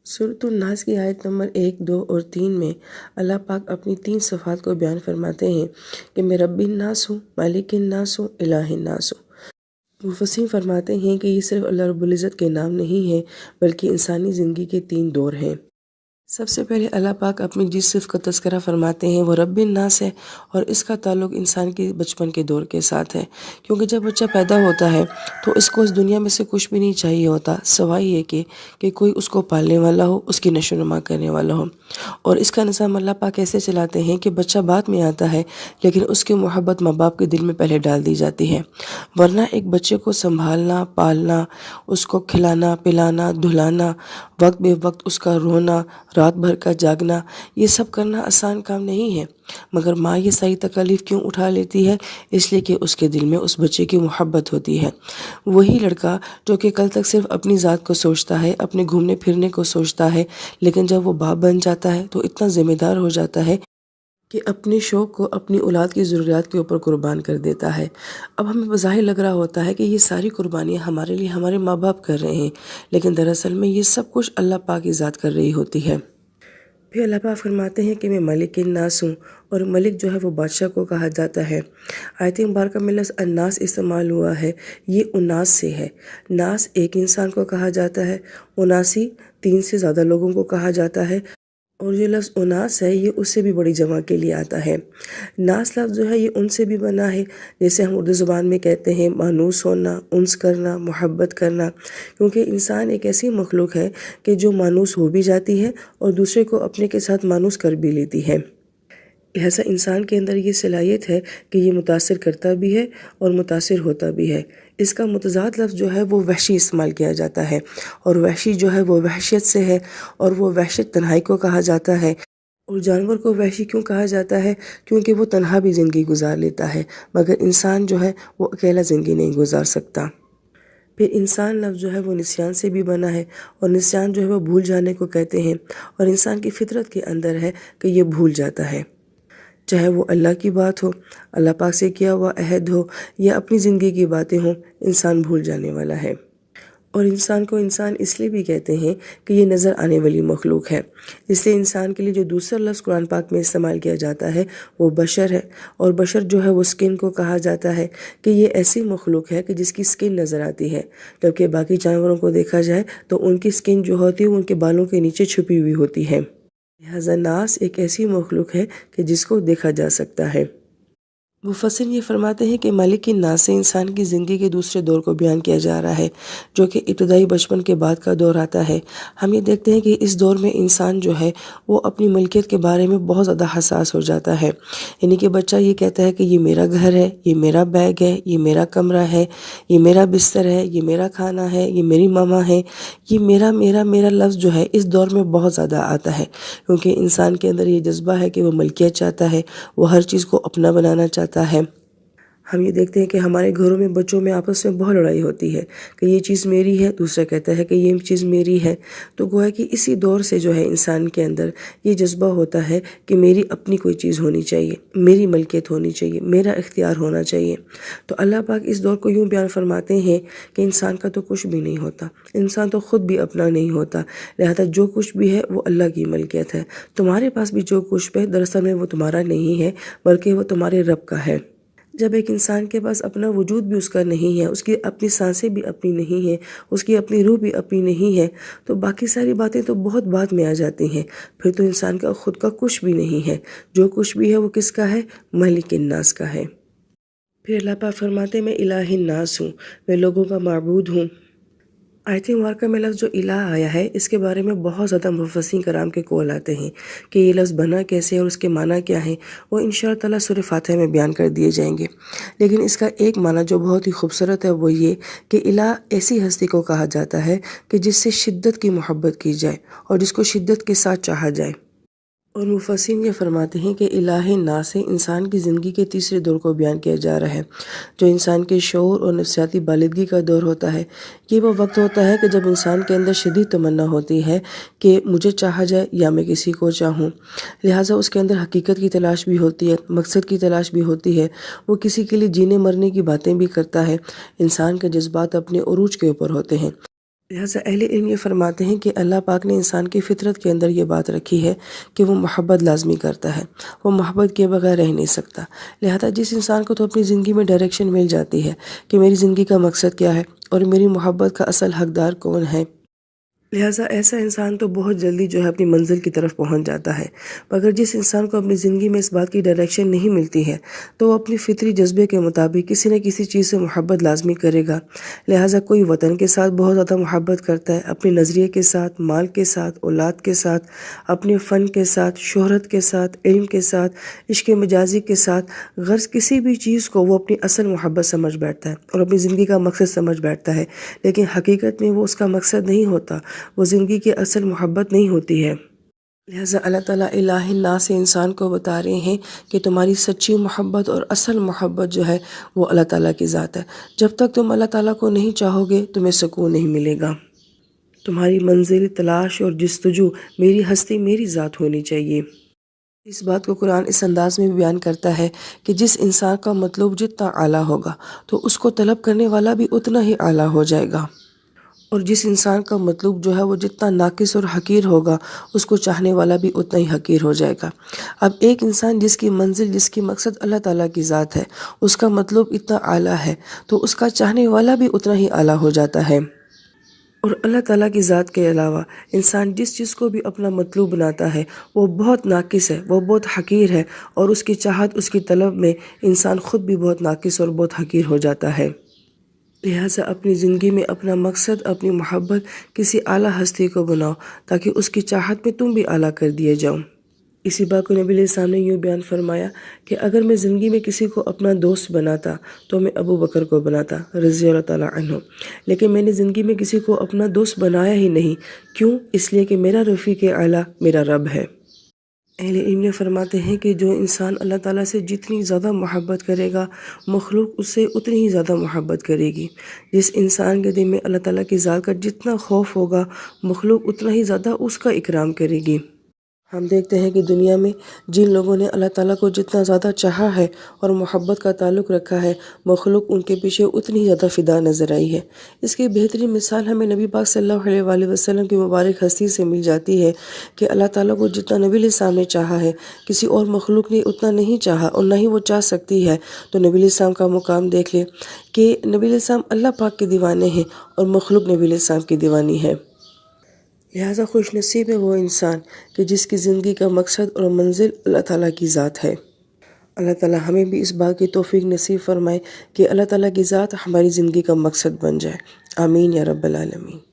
سورۃ الناس کی آیت نمبر 1، 2 اور 3 میں اللہ پاک اپنی 3 صفات کو بیان فرماتے ہیں کہ میں رب الناس ہوں، مالک الناس ہوں، الہ الناس ہوں۔ مفسرین فرماتے ہیں کہ یہ صرف اللہ رب العزت کے نام نہیں ہیں بلکہ انسانی زندگی کے 3 دور ہیں۔ سب سے پہلے اللہ پاک اپنی جس صفت کا تذکرہ فرماتے ہیں وہ رب الناس ہے، اور اس کا تعلق انسان کے بچپن کے دور کے ساتھ ہے، کیونکہ جب بچہ پیدا ہوتا ہے تو اس کو اس دنیا میں سے کچھ بھی نہیں چاہیے ہوتا سوائے یہ کہ کوئی اس کو پالنے والا ہو، اس کی نشو و نما کرنے والا ہو۔ اور اس کا نظام اللہ پاک ایسے چلاتے ہیں کہ بچہ بعد میں آتا ہے لیکن اس کی محبت ماں باپ کے دل میں پہلے ڈال دی جاتی ہے، ورنہ ایک بچے کو سنبھالنا، پالنا، اس کو کھلانا، پلانا، دھلانا، وقت بے وقت اس کا رونا، رات بھر کا جاگنا، یہ سب کرنا آسان کام نہیں ہے، مگر ماں یہ ساری تکالیف کیوں اٹھا لیتی ہے؟ اس لیے کہ اس کے دل میں اس بچے کی محبت ہوتی ہے۔ وہی لڑکا جو کہ کل تک صرف اپنی ذات کو سوچتا ہے، اپنے گھومنے پھرنے کو سوچتا ہے، لیکن جب وہ باپ بن جاتا ہے تو اتنا ذمہ دار ہو جاتا ہے کہ اپنے شوق کو اپنی اولاد کی ضروریات کے اوپر قربان کر دیتا ہے۔ اب ہمیں بظاہر لگ رہا ہوتا ہے کہ یہ ساری قربانیاں ہمارے لیے ہمارے ماں باپ کر رہے ہیں، لیکن دراصل میں یہ سب کچھ اللہ پاک کی ذات کر رہی ہوتی ہے۔ پھر اللہ پاک فرماتے ہیں کہ میں ملک الناس ہوں، اور ملک جو ہے وہ بادشاہ کو کہا جاتا ہے۔ آیت مبارکہ میں لفظ الناس استعمال ہوا ہے، یہ اناس سے ہے۔ ناس ایک انسان کو کہا جاتا ہے، اناسی 3 سے زیادہ لوگوں کو کہا جاتا ہے، اور یہ لفظ اناس ہے یہ اس سے بھی بڑی جمع کے لیے آتا ہے۔ ناس لفظ جو ہے یہ ان سے بھی بنا ہے، جیسے ہم اردو زبان میں کہتے ہیں مانوس ہونا، انس کرنا، محبت کرنا، کیونکہ انسان ایک ایسی مخلوق ہے کہ جو مانوس ہو بھی جاتی ہے اور دوسرے کو اپنے کے ساتھ مانوس کر بھی لیتی ہے۔ لہٰذا انسان کے اندر یہ صلاحیت ہے کہ یہ متاثر کرتا بھی ہے اور متاثر ہوتا بھی ہے۔ اس کا متضاد لفظ جو ہے وہ وحشی استعمال کیا جاتا ہے، اور وحشی جو ہے وہ وحشت سے ہے، اور وہ وحشت تنہائی کو کہا جاتا ہے۔ اور جانور کو وحشی کیوں کہا جاتا ہے؟ کیونکہ وہ تنہا بھی زندگی گزار لیتا ہے، مگر انسان جو ہے وہ اکیلا زندگی نہیں گزار سکتا۔ پھر انسان لفظ جو ہے وہ نسیان سے بھی بنا ہے، اور نسیان جو ہے وہ بھول جانے کو کہتے ہیں، اور انسان کی فطرت کے اندر ہے کہ یہ بھول جاتا ہے، چاہے وہ اللہ کی بات ہو، اللہ پاک سے کیا ہوا عہد ہو، یا اپنی زندگی کی باتیں ہوں، انسان بھول جانے والا ہے۔ اور انسان کو انسان اس لیے بھی کہتے ہیں کہ یہ نظر آنے والی مخلوق ہے، اس لیے انسان کے لیے جو دوسرا لفظ قرآن پاک میں استعمال کیا جاتا ہے وہ بشر ہے، اور بشر جو ہے وہ سکن کو کہا جاتا ہے کہ یہ ایسی مخلوق ہے کہ جس کی سکن نظر آتی ہے، جبکہ باقی جانوروں کو دیکھا جائے تو ان کی سکن جو ہوتی ہے ان کے بالوں کے نیچے چھپی ہوئی ہوتی ہے۔ لہٰذا ناس ایک ایسی مخلوق ہے کہ جس کو دیکھا جا سکتا ہے۔ مفسرین یہ فرماتے ہیں کہ مالک الناس سے انسان کی زندگی کے دوسرے دور کو بیان کیا جا رہا ہے، جو کہ ابتدائی بچپن کے بعد کا دور آتا ہے۔ ہم یہ دیکھتے ہیں کہ اس دور میں انسان جو ہے وہ اپنی ملکیت کے بارے میں بہت زیادہ حساس ہو جاتا ہے، یعنی کہ بچہ یہ کہتا ہے کہ یہ میرا گھر ہے، یہ میرا بیگ ہے، یہ میرا کمرہ ہے، یہ میرا بستر ہے، یہ میرا کھانا ہے، یہ میری ماما ہے۔ یہ میرا میرا میرا لفظ جو ہے اس دور میں بہت زیادہ آتا ہے، کیونکہ انسان کے اندر یہ جذبہ ہے کہ وہ ملکیت چاہتا ہے، وہ ہر چیز کو اپنا بنانا چاہتا ہے۔ ہم یہ دیکھتے ہیں کہ ہمارے گھروں میں بچوں میں آپس میں بہت لڑائی ہوتی ہے کہ یہ چیز میری ہے، دوسرا کہتا ہے کہ یہ چیز میری ہے۔ تو گویا کہ اسی دور سے جو ہے انسان کے اندر یہ جذبہ ہوتا ہے کہ میری اپنی کوئی چیز ہونی چاہیے، میری ملکیت ہونی چاہیے، میرا اختیار ہونا چاہیے۔ تو اللہ پاک اس دور کو یوں بیان فرماتے ہیں کہ انسان کا تو کچھ بھی نہیں ہوتا، انسان تو خود بھی اپنا نہیں ہوتا، لہذا جو کچھ بھی ہے وہ اللہ کی ملکیت ہے۔ تمہارے پاس بھی جو کچھ ہے دراصل میں وہ تمہارا نہیں ہے بلکہ وہ تمہارے رب کا ہے۔ جب ایک انسان کے پاس اپنا وجود بھی اس کا نہیں ہے، اس کی اپنی سانسیں بھی اپنی نہیں ہیں، اس کی اپنی روح بھی اپنی نہیں ہے، تو باقی ساری باتیں تو بہت بعد میں آ جاتی ہیں۔ پھر تو انسان کا خود کا کچھ بھی نہیں ہے، جو کچھ بھی ہے وہ کس کا ہے؟ ملک الناس کا ہے۔ پھر اللہ پاک فرماتے ہیں میں الہ الناس ہوں، میں لوگوں کا معبود ہوں۔ آیت مبارکہ میں لفظ جو الہ آیا ہے اس کے بارے میں بہت زیادہ مفسرین کرام کے قول آتے ہیں کہ یہ لفظ بنا کیسے اور اس کے معنی کیا ہیں، وہ انشاءاللہ تعالیٰ سورہ فاتحہ میں بیان کر دیے جائیں گے، لیکن اس کا ایک معنی جو بہت ہی خوبصورت ہے وہ یہ کہ الہ ایسی ہستی کو کہا جاتا ہے کہ جس سے شدت کی محبت کی جائے اور جس کو شدت کے ساتھ چاہا جائے۔ اور مفسرین یہ فرماتے ہیں کہ الہ الناس سے انسان کی زندگی کے تیسرے دور کو بیان کیا جا رہا ہے، جو انسان کے شعور اور نفسیاتی بالغی کا دور ہوتا ہے۔ یہ وہ وقت ہوتا ہے کہ جب انسان کے اندر شدید تمنا ہوتی ہے کہ مجھے چاہا جائے یا میں کسی کو چاہوں، لہٰذا اس کے اندر حقیقت کی تلاش بھی ہوتی ہے، مقصد کی تلاش بھی ہوتی ہے، وہ کسی کے لیے جینے مرنے کی باتیں بھی کرتا ہے۔ انسان کے جذبات اپنے عروج کے اوپر ہوتے ہیں، لہٰذا اہل علم یہ فرماتے ہیں کہ اللہ پاک نے انسان کی فطرت کے اندر یہ بات رکھی ہے کہ وہ محبت لازمی کرتا ہے، وہ محبت کے بغیر رہ نہیں سکتا۔ لہٰذا جس انسان کو تو اپنی زندگی میں ڈائریکشن مل جاتی ہے کہ میری زندگی کا مقصد کیا ہے اور میری محبت کا اصل حقدار کون ہے، لہٰذا ایسا انسان تو بہت جلدی جو ہے اپنی منزل کی طرف پہنچ جاتا ہے۔ مگر جس انسان کو اپنی زندگی میں اس بات کی ڈائریکشن نہیں ملتی ہے تو وہ اپنی فطری جذبے کے مطابق کسی نہ کسی چیز سے محبت لازمی کرے گا۔ لہٰذا کوئی وطن کے ساتھ بہت زیادہ محبت کرتا ہے، اپنے نظریے کے ساتھ، مال کے ساتھ، اولاد کے ساتھ، اپنے فن کے ساتھ، شہرت کے ساتھ، علم کے ساتھ، عشق مجازی کے ساتھ، غرض کسی بھی چیز کو وہ اپنی اصل محبت سمجھ بیٹھتا ہے اور اپنی زندگی کا مقصد سمجھ بیٹھتا ہے، لیکن حقیقت میں وہ اس کا مقصد نہیں ہوتا، وہ زندگی کی اصل محبت نہیں ہوتی ہے۔ لہٰذا اللہ تعالیٰ الہ الناس سے انسان کو بتا رہے ہیں کہ تمہاری سچی محبت اور اصل محبت جو ہے وہ اللہ تعالیٰ کی ذات ہے۔ جب تک تم اللہ تعالیٰ کو نہیں چاہو گے تمہیں سکون نہیں ملے گا۔ تمہاری منزل، تلاش اور جستجو میری ہستی، میری ذات ہونی چاہیے۔ اس بات کو قرآن اس انداز میں بیان کرتا ہے کہ جس انسان کا مطلوب جتنا اعلیٰ ہوگا تو اس کو طلب کرنے والا بھی اتنا ہی اعلیٰ ہو جائے گا، اور جس انسان کا مطلوب جو ہے وہ جتنا ناقص اور حقیر ہوگا اس کو چاہنے والا بھی اتنا ہی حقیر ہو جائے گا۔ اب ایک انسان جس کی منزل، جس کی مقصد اللہ تعالیٰ کی ذات ہے، اس کا مطلوب اتنا اعلیٰ ہے تو اس کا چاہنے والا بھی اتنا ہی اعلیٰ ہو جاتا ہے۔ اور اللہ تعالیٰ کی ذات کے علاوہ انسان جس چیز کو بھی اپنا مطلوب بناتا ہے وہ بہت ناقص ہے، وہ بہت حقیر ہے، اور اس کی چاہت، اس کی طلب میں انسان خود بھی بہت ناقص اور بہت حقیر ہو جاتا ہے۔ لہٰذا اپنی زندگی میں اپنا مقصد، اپنی محبت کسی اعلیٰ ہستی کو بناؤ تاکہ اس کی چاہت میں تم بھی اعلیٰ کر دیے جاؤ۔ اسی بات کو نبی علیہ السلام نے یوں بیان فرمایا کہ اگر میں زندگی میں کسی کو اپنا دوست بناتا تو میں ابو بکر کو بناتا رضی اللہ تعالیٰ عنہ، لیکن میں نے زندگی میں کسی کو اپنا دوست بنایا ہی نہیں۔ کیوں؟ اس لیے کہ میرا رفیق اعلیٰ میرا رب ہے۔ اہل علم نے فرماتے ہیں کہ جو انسان اللہ تعالیٰ سے جتنی زیادہ محبت کرے گا مخلوق اس سے اتنی ہی زیادہ محبت کرے گی۔ جس انسان کے دل میں اللہ تعالیٰ کی ذات کا جتنا خوف ہوگا مخلوق اتنا ہی زیادہ اس کا اکرام کرے گی۔ ہم دیکھتے ہیں کہ دنیا میں جن لوگوں نے اللہ تعالیٰ کو جتنا زیادہ چاہا ہے اور محبت کا تعلق رکھا ہے مخلوق ان کے پیچھے اتنی ہی زیادہ فدا نظر آئی ہے۔ اس کی بہترین مثال ہمیں نبی پاک صلی اللہ علیہ وآلہ وسلم کی مبارک ہستی سے مل جاتی ہے کہ اللہ تعالیٰ کو جتنا نبی علیہ السلام نے چاہا ہے کسی اور مخلوق نے اتنا نہیں چاہا اور نہ ہی وہ چاہ سکتی ہے۔ تو نبی علیہ السلام کا مقام دیکھ لیں کہ نبی علیہ السلام اللہ پاک کے دیوانے ہیں اور مخلوق نبی علیہ السلام کی دیوانی ہے۔ لہٰذا خوش نصیب ہے وہ انسان کہ جس کی زندگی کا مقصد اور منزل اللہ تعالیٰ کی ذات ہے۔ اللہ تعالیٰ ہمیں بھی اس بات کی توفیق نصیب فرمائے کہ اللہ تعالیٰ کی ذات ہماری زندگی کا مقصد بن جائے۔ آمین یا رب العالمین۔